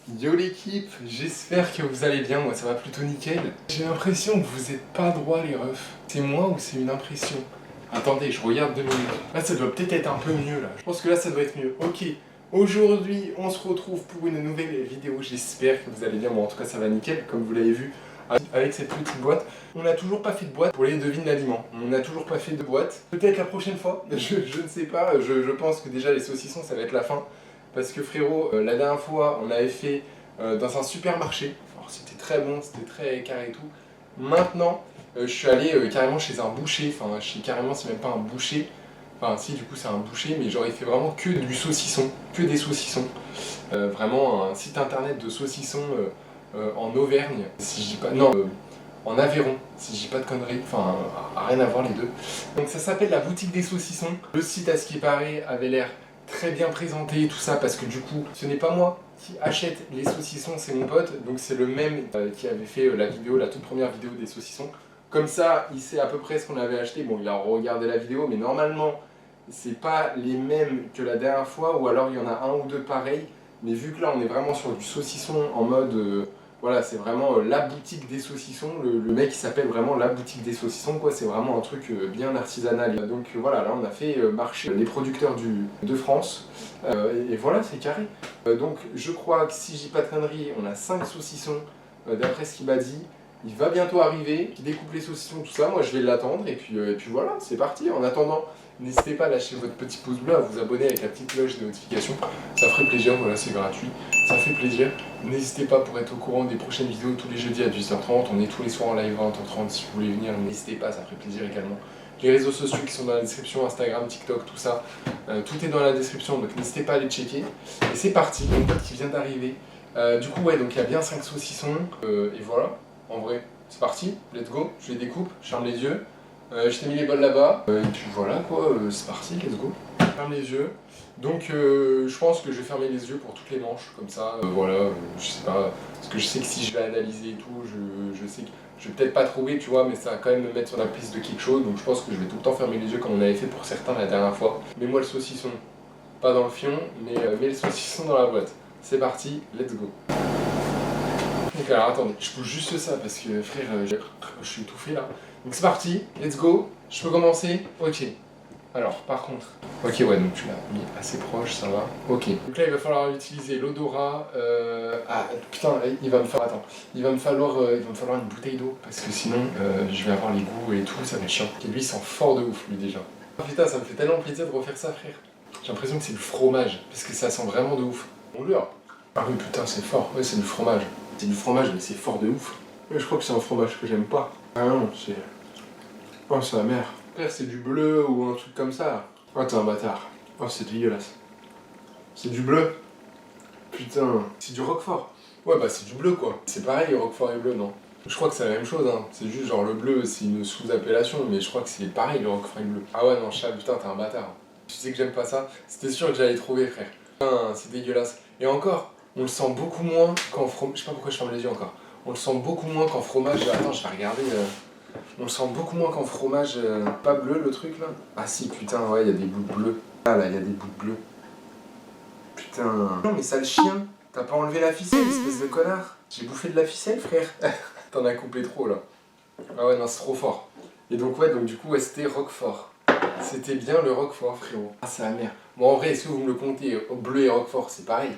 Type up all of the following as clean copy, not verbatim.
Yo l'équipe, j'espère que vous allez bien, moi ça va plutôt nickel. J'ai l'impression que vous êtes pas droit les refs. C'est moi ou c'est une impression? Attendez, je regarde 2 minutes. Là ça doit peut-être être un peu mieux là. Je pense que là ça doit être mieux. Ok, aujourd'hui on se retrouve pour une nouvelle vidéo. J'espère que vous allez bien, moi en tout cas ça va nickel comme vous l'avez vu. Avec cette petite boîte, on n'a toujours pas fait de boîte pour les devines d'aliment. On n'a toujours pas fait de boîte. Peut-être la prochaine fois, je ne sais pas. Je pense que déjà les saucissons ça va être la fin. Parce que frérot, la dernière fois, on avait fait dans un supermarché. Alors c'était très bon, c'était très carré et tout. Maintenant, je suis allé carrément chez un boucher. Enfin, carrément, c'est même pas un boucher. Enfin, si, du coup, c'est un boucher, mais genre, il fait vraiment que du saucisson, que des saucissons. Vraiment un site internet de saucissons en Auvergne, si je dis pas. Non, en Aveyron, si je dis pas de conneries. Enfin, rien à voir les deux. Donc, ça s'appelle la boutique des saucissons. Le site, à ce qui paraît, avait l'air très bien présenté, tout ça, parce que du coup, ce n'est pas moi qui achète les saucissons, c'est mon pote, donc c'est le même qui avait fait la vidéo, la toute première vidéo des saucissons. Comme ça, il sait à peu près ce qu'on avait acheté. Bon, il a regardé la vidéo, mais normalement, c'est pas les mêmes que la dernière fois, ou alors il y en a un ou deux pareils. Mais vu que là, on est vraiment sur du saucisson en mode... voilà, c'est vraiment la boutique des saucissons. Le mec, il s'appelle vraiment la boutique des saucissons, quoi. C'est vraiment un truc bien artisanal. Donc voilà, là, on a fait marcher les producteurs de France. Et voilà, c'est carré. Donc je crois que si je dis pas de conneries, on a 5 saucissons, d'après ce qu'il m'a dit. Il va bientôt arriver, il découpe les saucissons, tout ça. Moi, je vais l'attendre. Et puis voilà, c'est parti. En attendant, n'hésitez pas à lâcher votre petit pouce bleu, à vous abonner avec la petite cloche de notification. Ça ferait plaisir, voilà, c'est gratuit. Ça fait plaisir. N'hésitez pas pour être au courant des prochaines vidéos tous les jeudis à 18h30. On est tous les soirs en live à 20h30 si vous voulez venir. N'hésitez pas, ça ferait plaisir également. Les réseaux sociaux qui sont dans la description, Instagram, TikTok, tout ça. Tout est dans la description, donc n'hésitez pas à les checker. Et c'est parti, mon pote qui vient d'arriver. Du coup, ouais, donc il y a bien 5 saucissons. Et voilà, en vrai, c'est parti. Let's go. Je les découpe, je ferme les yeux. Je t'ai mis les bols là-bas. Et puis voilà, quoi, c'est parti, let's go. Ferme les yeux. Donc je pense que je vais fermer les yeux pour toutes les manches, comme ça, voilà, je sais pas, parce que je sais que si je vais analyser et tout, je sais que je vais peut-être pas trouver, tu vois, mais ça va quand même me mettre sur la piste de quelque chose, donc je pense que je vais tout le temps fermer les yeux comme on avait fait pour certains la dernière fois. Mets-moi le saucisson, pas dans le fion, mais mets le saucisson dans la boîte. C'est parti, let's go. Donc alors attendez, je bouge juste ça parce que frère, je suis étouffé là. Donc c'est parti, let's go, je peux commencer? Ok. Alors, par contre... Ok, ouais, donc tu l'as mis assez proche, ça va. Ok. Donc là, il va falloir utiliser l'odorat... Ah, putain, il va me falloir... Attends. Il va me falloir une bouteille d'eau, parce que sinon, je vais avoir les goûts et tout, ça va être chiant. Et lui, il sent fort de ouf, lui, déjà. Oh, putain, ça me fait tellement plaisir de refaire ça, frère. J'ai l'impression que c'est du fromage, parce que ça sent vraiment de ouf. On lure. Ah oui, putain, c'est fort. Ouais, c'est du fromage. C'est du fromage, mais c'est fort de ouf. Mais je crois que c'est un fromage que j'aime pas. Ah non, c'est... Oh, c'est la mère. Frère, c'est du bleu ou un truc comme ça. Oh, t'es un bâtard. Oh, c'est dégueulasse. C'est du bleu. Putain. C'est du roquefort. Ouais, bah c'est du bleu, quoi. C'est pareil, roquefort et bleu, non? Je crois que c'est la même chose, hein. C'est juste genre le bleu, c'est une sous-appellation, mais je crois que c'est pareil, le roquefort et le bleu. Ah ouais, non, chat, putain, t'es un bâtard. Tu sais que j'aime pas ça. C'était sûr que j'allais trouver, frère. Putain, c'est dégueulasse. Et encore, on le sent beaucoup moins qu'en fromage. Je sais pas pourquoi je ferme les yeux encore. On le sent beaucoup moins qu'en fromage. Attends, je vais regarder... On le sent beaucoup moins qu'en fromage, pas bleu le truc là. Ah si, putain, ouais, il y a des bouts de bleu. Ah là, il y a des bouts de bleu. Putain. Non mais sale chien, t'as pas enlevé la ficelle, espèce de connard. J'ai bouffé de la ficelle, frère. T'en as coupé trop là. Ah ouais, non, c'est trop fort. Et donc ouais, donc du coup, ouais, c'était roquefort. C'était bien le roquefort, frérot. Ah, c'est la merde. Bon, en vrai, est-ce que vous me le comptez, bleu et roquefort, c'est pareil?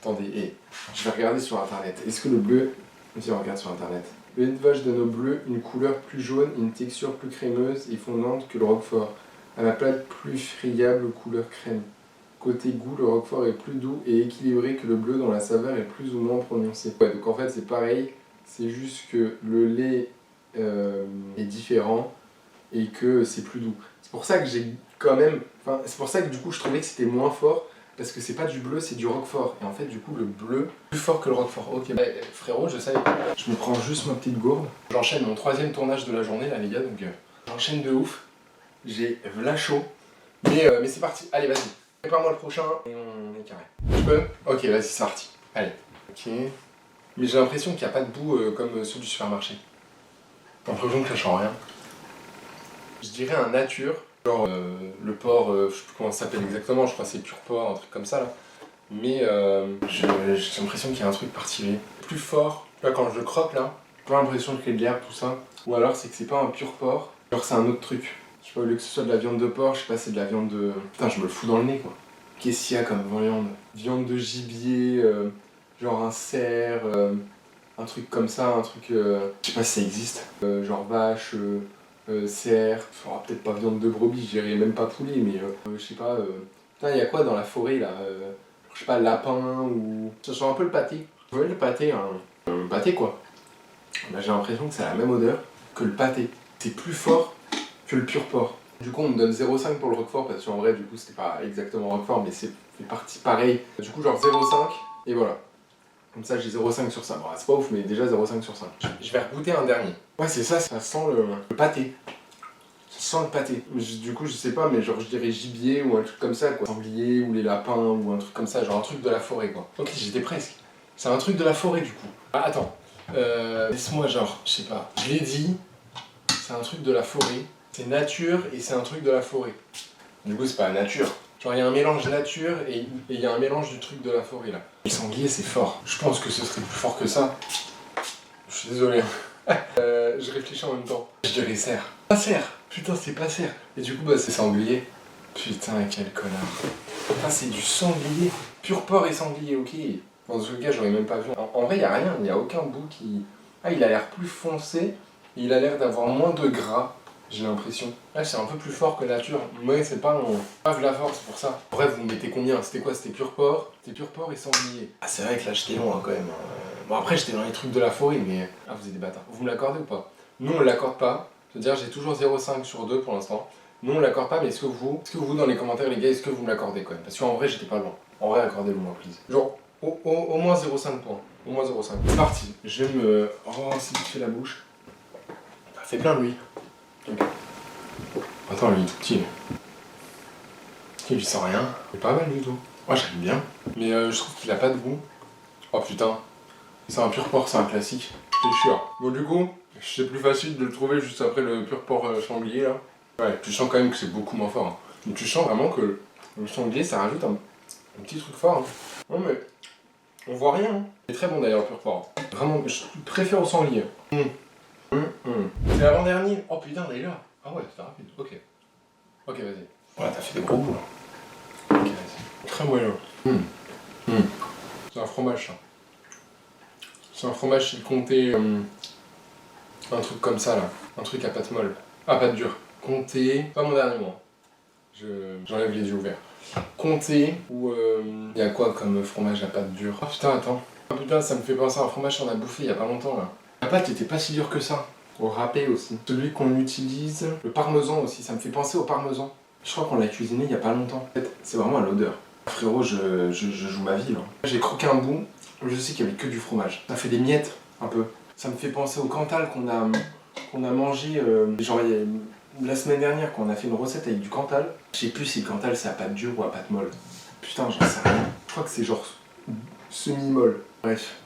Attendez, je vais regarder sur internet. Est-ce que le bleu... Vas-y, on regarde sur internet. L'élevage donne au bleu une couleur plus jaune, une texture plus crémeuse et fondante que le roquefort. À la plate plus friable, couleur crème. Côté goût, le roquefort est plus doux et équilibré que le bleu dont la saveur est plus ou moins prononcée. Ouais, donc en fait c'est pareil, c'est juste que le lait est différent et que c'est plus doux. C'est pour ça que j'ai quand même... Enfin, c'est pour ça que du coup je trouvais que c'était moins fort. Parce que c'est pas du bleu, c'est du roquefort. Et en fait, du coup, le bleu, plus fort que le roquefort. Ok, bah, frérot, je savais pas. Je me prends juste ma petite gourde. J'enchaîne mon 3e tournage de la journée, là, les gars. Donc, j'enchaîne de ouf. J'ai v'là chaud. Mais c'est parti. Allez, vas-y. Prépare-moi le prochain et on est carré. Je peux? Ok, vas-y, c'est parti. Allez. Ok. Mais j'ai l'impression qu'il n'y a pas de bout comme ceux du supermarché. J'ai l'impression que ça change rien. Je dirais un nature. Genre le porc, je sais plus comment ça s'appelle exactement, je crois que c'est pur porc, un truc comme ça là. Mais j'ai l'impression qu'il y a un truc particulier. Plus fort. Là, quand je le croque, là, j'ai pas l'impression qu'il y ait de l'herbe, tout ça. Ou alors, c'est que c'est pas un pur porc. Genre, c'est un autre truc. Je sais pas, au lieu que ce soit de la viande de porc, je sais pas, c'est de la viande de... Putain, je me le fous dans le nez, quoi. Qu'est-ce qu'il y a comme viande? Viande de gibier, genre un cerf, un truc comme ça, un truc... je sais pas si ça existe. Genre vache, cerf, enfin, peut-être pas viande de brebis, je dirais même pas poulet, mais je sais pas... Putain, il y a quoi dans la forêt, là? Je sais pas, lapin ou... Ça sent un peu le pâté. Vous voyez le pâté, hein? Le pâté, quoi. Bah, j'ai l'impression que ça a la même odeur que le pâté. C'est plus fort que le pur porc. Du coup, on me donne 0,5 pour le roquefort, parce qu'en vrai, du coup, c'était pas exactement roquefort, mais c'est fait partie pareil. Du coup, genre 0,5, et voilà. Comme ça, j'ai 0,5 sur ça. Bon, c'est pas ouf, mais déjà 0,5 sur 5. Je vais regoûter un dernier. Ouais, c'est ça, ça sent le pâté. Ça sent le pâté. Du coup, je sais pas, mais genre, je dirais gibier ou un truc comme ça, quoi. Sanglier ou les lapins ou un truc comme ça, genre un truc de la forêt, quoi. Ok, j'étais presque. C'est un truc de la forêt, du coup. Ah, attends. Laisse-moi, genre, je sais pas. Je l'ai dit, c'est un truc de la forêt. C'est nature et c'est un truc de la forêt. Du coup, c'est pas la nature. Genre, il y a un mélange nature et il y a un mélange du truc de la forêt, là. Le sanglier, c'est fort. Je pense que ce serait plus fort que ça. Je suis désolé. Je réfléchis en même temps. Je dirais cerf. Pas cerf. Putain, c'est pas cerf. Et du coup, bah, c'est sanglier. Putain, quel connard. Putain, c'est du sanglier. Pur porc et sanglier, ok. Dans ce cas, j'aurais même pas vu. En vrai, il y a rien. Il n'y a aucun bout qui... Ah, il a l'air plus foncé. Il a l'air d'avoir moins de gras. J'ai l'impression. Là, c'est un peu plus fort que nature. Ouais, c'est pas mon... Pas la force pour ça. Bref, vous mettez combien? C'était quoi? C'était pur porc? C'était pur porc et sanglier. Ah, c'est vrai que là, j'étais loin quand même. Bon, après, j'étais dans les trucs de la forêt, mais... Ah, vous êtes des bâtards. Vous me l'accordez ou pas? Nous, on l'accorde pas. C'est-à-dire, j'ai toujours 0,5 sur 2 pour l'instant. Nous, on l'accorde pas, mais est-ce que vous, dans les commentaires, les gars, est-ce que vous me l'accordez quand même? Parce qu'en vrai, j'étais pas loin. En vrai, accordez-le-moi, please. Genre, au moins 0,5 points. Au moins 0,5. C'est parti. Je vais me rincer la bouche. Ça fait plein, lui. Okay. Attends, lui, il est tout petit. Il lui sent rien. C'est pas mal du tout. Moi, j'aime bien. Mais je trouve qu'il a pas de goût. Oh putain. C'est un pur porc, c'est un classique. Je t'assure. Bon, du coup, c'est plus facile de le trouver juste après le pur porc sanglier, là. Ouais, tu sens quand même que c'est beaucoup moins fort. Hein. Mais tu sens vraiment que le sanglier, ça rajoute un petit truc fort. Hein. Non, mais on voit rien. Hein. C'est très bon d'ailleurs, le pur porc. Vraiment, je préfère au sanglier. C'est l'avant-dernier. Oh putain, il est là. Ah ouais, c'était rapide. Ok. Ok, vas-y. Voilà, t'as fait des gros bouts là. Ok, vas-y. Très moyen. C'est un fromage, ça. C'est un fromage chez le comté. Un truc comme ça là. Un truc à pâte molle. Ah, pâte dure. Comté. Pas mon dernier mot. J'enlève les yeux ouverts. Comté ou il y a quoi comme fromage à pâte dure? Ah putain, attends. Ah putain, ça me fait penser à un fromage qu'on a bouffé il y a pas longtemps là. La pâte était pas si dure que ça. Au râpé aussi. Celui qu'on utilise. Le parmesan aussi, ça me fait penser au parmesan. Je crois qu'on l'a cuisiné il y a pas longtemps. En fait, c'est vraiment à l'odeur. Frérot, je joue ma vie là. J'ai croqué un bout. Je sais qu'il y avait que du fromage. Ça fait des miettes, un peu. Ça me fait penser au Cantal qu'on a mangé genre la semaine dernière quand on a fait une recette avec du Cantal. Je sais plus si le Cantal c'est à pâte dure ou à pâte molle. Putain, j'en sais rien. Je crois que c'est genre semi-molle. Bref,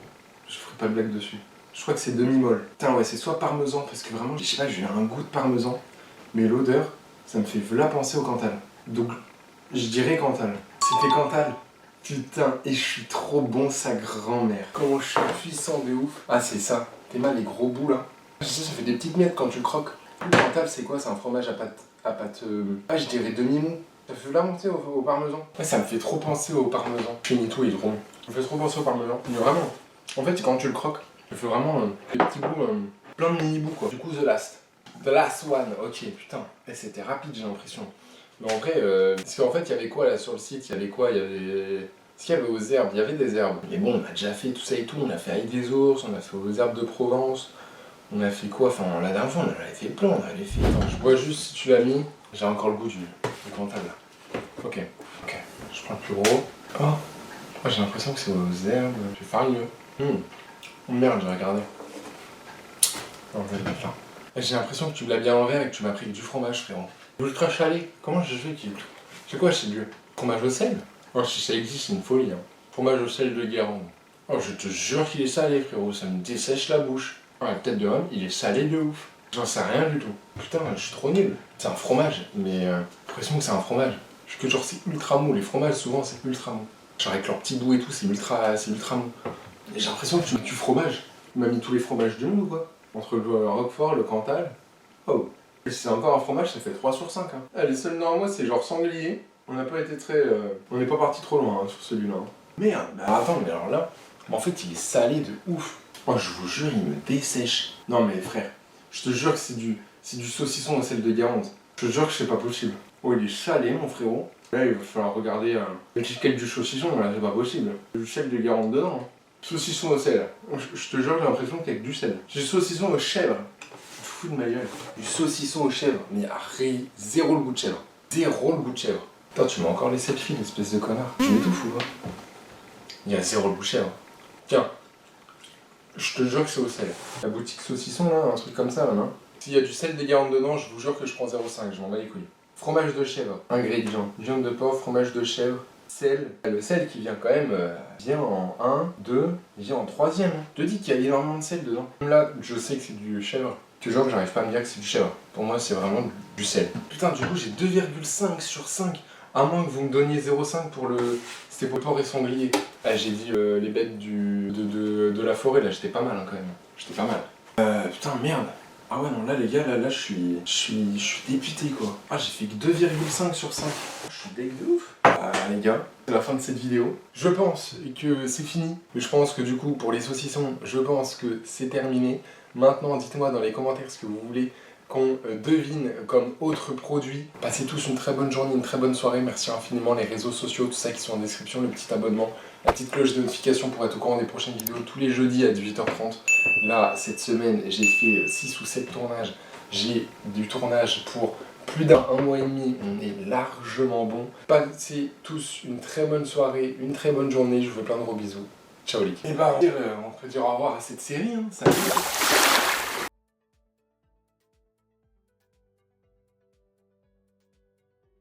je ferai pas de blague dessus. Je crois que c'est demi-molle. Putain, ouais, c'est soit parmesan, parce que vraiment, je sais pas, j'ai eu un goût de parmesan. Mais l'odeur, ça me fait là penser au Cantal. Donc, je dirais Cantal. C'était Cantal. Putain, et je suis trop bon, sa grand-mère. Comment je suis puissant de ouf. Ah, c'est ça. T'es mal les gros bouts là. Ça fait des petites miettes quand tu le croques. Le Cantal, c'est quoi? C'est un fromage à pâte. Ah, je dirais demi-mou. Ça fait là monter au parmesan. Ouais, ça me fait trop penser au parmesan. Finito, il est trop bon. Ça me fait trop penser au parmesan. Mais vraiment. En fait, quand tu le croques, ça fait vraiment des petits bouts, plein de mini-bouts quoi. Du coup, The Last One. Ok, putain. Et c'était rapide, j'ai l'impression. Mais en vrai, parce qu'en fait, il y avait quoi là sur le site? Il y avait quoi? Il y avait... Est-ce qu'il y avait aux herbes? Il y avait des herbes. Mais bon, on a déjà fait tout ça et tout. On a fait avec des ours, on a fait aux herbes de Provence. On a fait quoi? Enfin, la dernière fois, on avait fait plein, on avait fait... Attends, je vois juste si tu l'as mis. J'ai encore le goût du Cantal là. Ok. Je prends le plus gros. Oh, j'ai l'impression que c'est aux herbes. Je vais faire mieux. Oh merde, j'ai regardé. Non, je vais le mettre là. J'ai l'impression que tu l'as bien envers et que tu m'as pris du fromage, frérot. Ultra salé. Comment je fais qu'il... C'est quoi chez Dieu? Fromage au sel? Oh, si ça existe, c'est une folie. Hein. Fromage au sel de Guérande. Oh, je te jure qu'il est salé, frérot. Ça me dessèche la bouche. Oh, la tête de homme, il est salé de ouf. J'en sais rien du tout. Putain, je suis trop nul. C'est un fromage, mais j'ai l'impression que c'est un fromage. Que genre c'est ultra mou. Les fromages, souvent, c'est ultra mou. Genre avec leur petit doux et tout, c'est ultra mou. Et j'ai l'impression que tu mets du fromage. Tu m'as mis tous les fromages du monde ou quoi? Entre le Roquefort, le Cantal. Oh. Et si c'est encore un fromage, ça fait 3 sur 5. Hein. Ah, les seuls normaux, c'est genre sanglier. On n'a pas été très. On n'est pas parti trop loin hein, sur celui-là. Hein. Merde, bah attends, mais alors là. En fait, il est salé de ouf. Oh, je vous jure, il me dessèche. Non, mais frère, je te jure que c'est du saucisson au sel de Guérande. Je te jure que c'est pas possible. Oh, il est salé, mon frérot. Là, il va falloir regarder l'étiquette du saucisson, là, c'est pas possible. Du sel de Guérande dedans. Hein. Saucisson au sel. Je te jure, j'ai l'impression qu'il y a que du sel. J'ai du saucisson aux chèvres. Fou de ma gueule. Du saucisson aux chèvres. Mais zéro le goût de chèvre. Zéro le goût de chèvre. Putain, tu m'as encore laissé le fil, espèce de connard. Tu m'étouffes ou quoi? Il y a zéro le goût de chèvre. Tiens. Je te jure que c'est au sel. La boutique saucisson, là, un truc comme ça, là, non? S'il y a du sel de Guérande dedans, je vous jure que je prends 0,5, je m'en bats les couilles. Fromage de chèvre, ingrédients. Viande de porc, fromage de chèvre, sel. Le sel qui vient quand même, vient en 1, 2, il vient en 3e. Je te dis qu'il y a énormément de sel dedans. Là, je sais que c'est du chèvre. Je te jure que j'arrive pas à me dire que c'est du chèvre. Pour moi, c'est vraiment du sel. Putain, du coup, j'ai 2,5 sur 5. À moins que vous me donniez 0,5 pour le... C'était pour porc et sanglier. Ah, j'ai dit les bêtes de la forêt, là, j'étais pas mal hein, quand même. J'étais pas mal. Putain, merde. Ah ouais, non, là, les gars, là, je suis député, quoi. Ah, j'ai fait que 2,5 sur 5. Je suis deg de ouf. Ah, les gars, c'est la fin de cette vidéo. Je pense que c'est fini. Mais je pense que du coup, pour les saucissons, je pense que c'est terminé. Maintenant, dites-moi dans les commentaires ce que vous voulez qu'on devine comme autre produit. Passez tous une très bonne journée, une très bonne soirée. Merci infiniment. Les réseaux sociaux, tout ça qui sont en description, le petit abonnement, la petite cloche de notification pour être au courant des prochaines vidéos tous les jeudis à 18h30. Là, cette semaine, j'ai fait 6 ou 7 tournages. J'ai du tournage pour plus d'1 mois et demi. On est largement bon. Passez tous une très bonne soirée, une très bonne journée. Je vous fais plein de gros bisous. Ciao les gars. Et bah, on peut dire au revoir à cette série. Hein. Salut.